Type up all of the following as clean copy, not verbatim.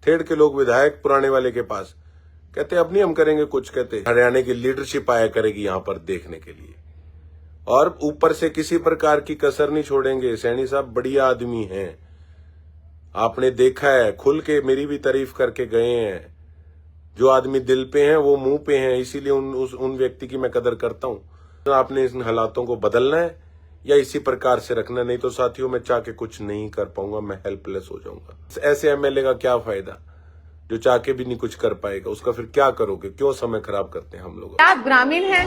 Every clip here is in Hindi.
थेड़ के लोग विधायक पुराने वाले के पास कहते अब नहीं हम करेंगे कुछ, कहते हरियाणा की लीडरशिप आया करेगी यहां पर देखने के लिए, और ऊपर से किसी प्रकार की कसर नहीं छोड़ेंगे। सैनी साहब बढ़िया आदमी हैं, आपने देखा है, खुल के मेरी भी तारीफ करके गए हैं। जो आदमी दिल पे हैं वो मुंह पे हैं, इसीलिए उन व्यक्ति की मैं कदर करता हूं। आपने इन हालातों को बदलना है या इसी प्रकार से रखना, नहीं तो साथियों मैं चाह के कुछ नहीं कर पाऊंगा, मैं हेल्पलेस हो जाऊंगा। ऐसे एमएलए का क्या फायदा जो चाह के भी नहीं कुछ कर पाएगा, उसका फिर क्या करोगे? क्यों समय खराब करते हैं हम लोग? क्या आप ग्रामीण हैं?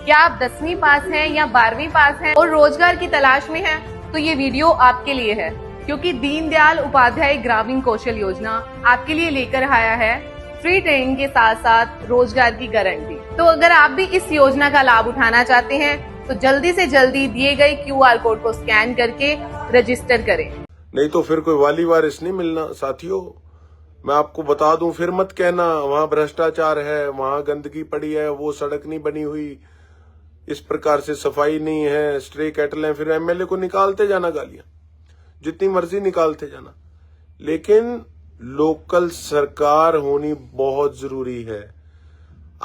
क्या आप 10वीं पास हैं या 12वीं पास हैं और रोजगार की तलाश में हैं? तो ये वीडियो आपके लिए है, क्योंकि दीनदयाल उपाध्याय ग्रामीण कौशल योजना आपके लिए लेकर आया है फ्री ट्रेनिंग के साथ साथ रोजगार की गारंटी। तो अगर आप भी इस योजना का लाभ उठाना चाहते हैं तो जल्दी से जल्दी दिए गए QR कोड को स्कैन करके रजिस्टर करें। नहीं तो फिर कोई वाली वारिस नहीं मिलना साथियों। मैं आपको बता दूं, फिर मत कहना वहां भ्रष्टाचार है, वहां गंदगी पड़ी है, वो सड़क नहीं बनी हुई, इस प्रकार से सफाई नहीं है, स्ट्रे कैटल है। फिर एमएलए को निकालते जाना गालियां, जितनी मर्जी निकालते जाना, लेकिन लोकल सरकार होनी बहुत जरूरी है।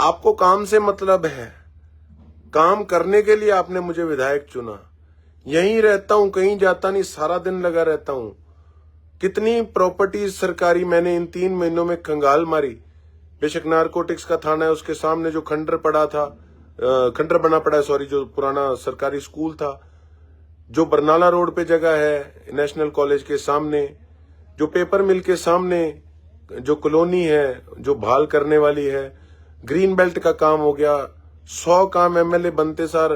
आपको काम से मतलब है, काम करने के लिए आपने मुझे विधायक चुना। यहीं रहता हूं, कहीं जाता नहीं, सारा दिन लगा रहता हूं। कितनी प्रॉपर्टीज सरकारी मैंने इन 3 महीनों में कंगाल मारी। बेशक नारकोटिक्स का थाना है, उसके सामने जो खंडर बना पड़ा है, सॉरी, जो पुराना सरकारी स्कूल था, जो बरनाला रोड पे जगह है नेशनल कॉलेज के सामने, जो पेपर मिल के सामने जो कॉलोनी है जो भाल करने वाली है, ग्रीन बेल्ट का काम हो गया। 100 काम एमएलए बनते सार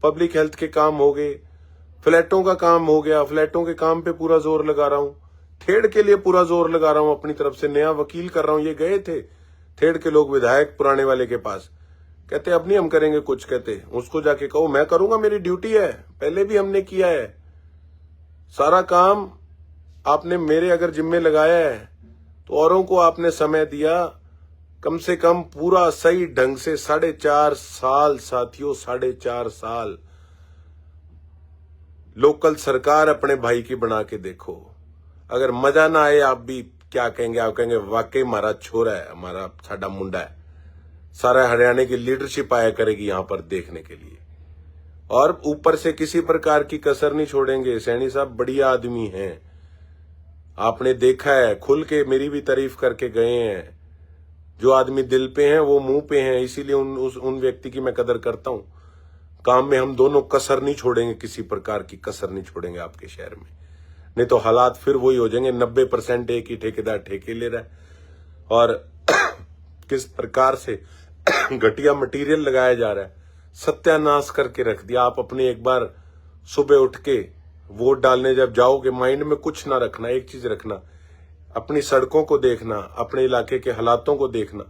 पब्लिक हेल्थ के काम हो गए, फ्लैटों का काम हो गया, फ्लैटों के काम पे पूरा जोर लगा रहा हूं, थेड़ के लिए पूरा जोर लगा रहा हूं, अपनी तरफ से नया वकील कर रहा हूं। ये गए थे थेड़ के लोग विधायक पुराने वाले के पास, कहते अब नहीं हम करेंगे कुछ, कहते उसको जाके कहो मैं करूंगा, मेरी ड्यूटी है, पहले भी हमने किया है सारा काम। आपने मेरे अगर जिम्मे लगाया है तो औरों को आपने समय दिया, कम से कम पूरा सही ढंग से 4.5 साल साथियों, 4.5 साल लोकल सरकार अपने भाई की बना के देखो। अगर मजा ना आए, आप भी क्या कहेंगे? आप कहेंगे वाकई हमारा छोरा है, हमारा साडा मुंडा है, सारा हरियाणा की लीडरशिप आया करेगी यहां पर देखने के लिए, और ऊपर से किसी प्रकार की कसर नहीं छोड़ेंगे। सैनी साहब बढ़िया आदमी हैं, आपने देखा है, खुल के मेरी भी तारीफ करके गए हैं। जो आदमी दिल पे हैं वो मुंह पे हैं, इसीलिए उन व्यक्ति की मैं कदर करता हूं। काम में हम दोनों कसर नहीं छोड़ेंगे, किसी प्रकार की कसर नहीं छोड़ेंगे आपके शहर में, नहीं तो हालात फिर वही हो जाएंगे। 90% एक ही ठेकेदार ठेके ले रहा है, और किस प्रकार से घटिया मटेरियल लगाया जा रहा है, सत्यानाश करके रख दिया। आप अपने एक बार सुबह उठ के वोट डालने जब जाओगे, माइंड में कुछ ना रखना, एक चीज रखना, अपनी सड़कों को देखना, अपने इलाके के हालातों को देखना।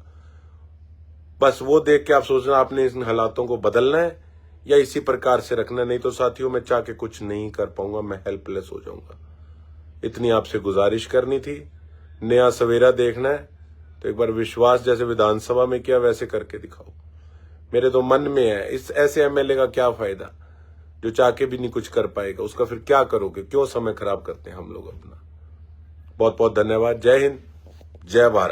बस वो देख के आप सोचना आपने इन हालातों को बदलना है या इसी प्रकार से रखना, नहीं तो साथियों मैं चाह के कुछ नहीं कर पाऊंगा, मैं हेल्पलेस हो जाऊंगा। इतनी आपसे गुजारिश करनी थी। नया सवेरा देखना है तो एक बार विश्वास जैसे विधानसभा में किया वैसे करके दिखाओ। मेरे तो मन में है, इस ऐसे एमएलए का क्या फायदा जो चाह के भी नहीं कुछ कर पाएगा, उसका फिर क्या करोगे? क्यों समय खराब करते हैं हम लोग अपना? बहुत बहुत धन्यवाद। जय हिंद, जय भारत।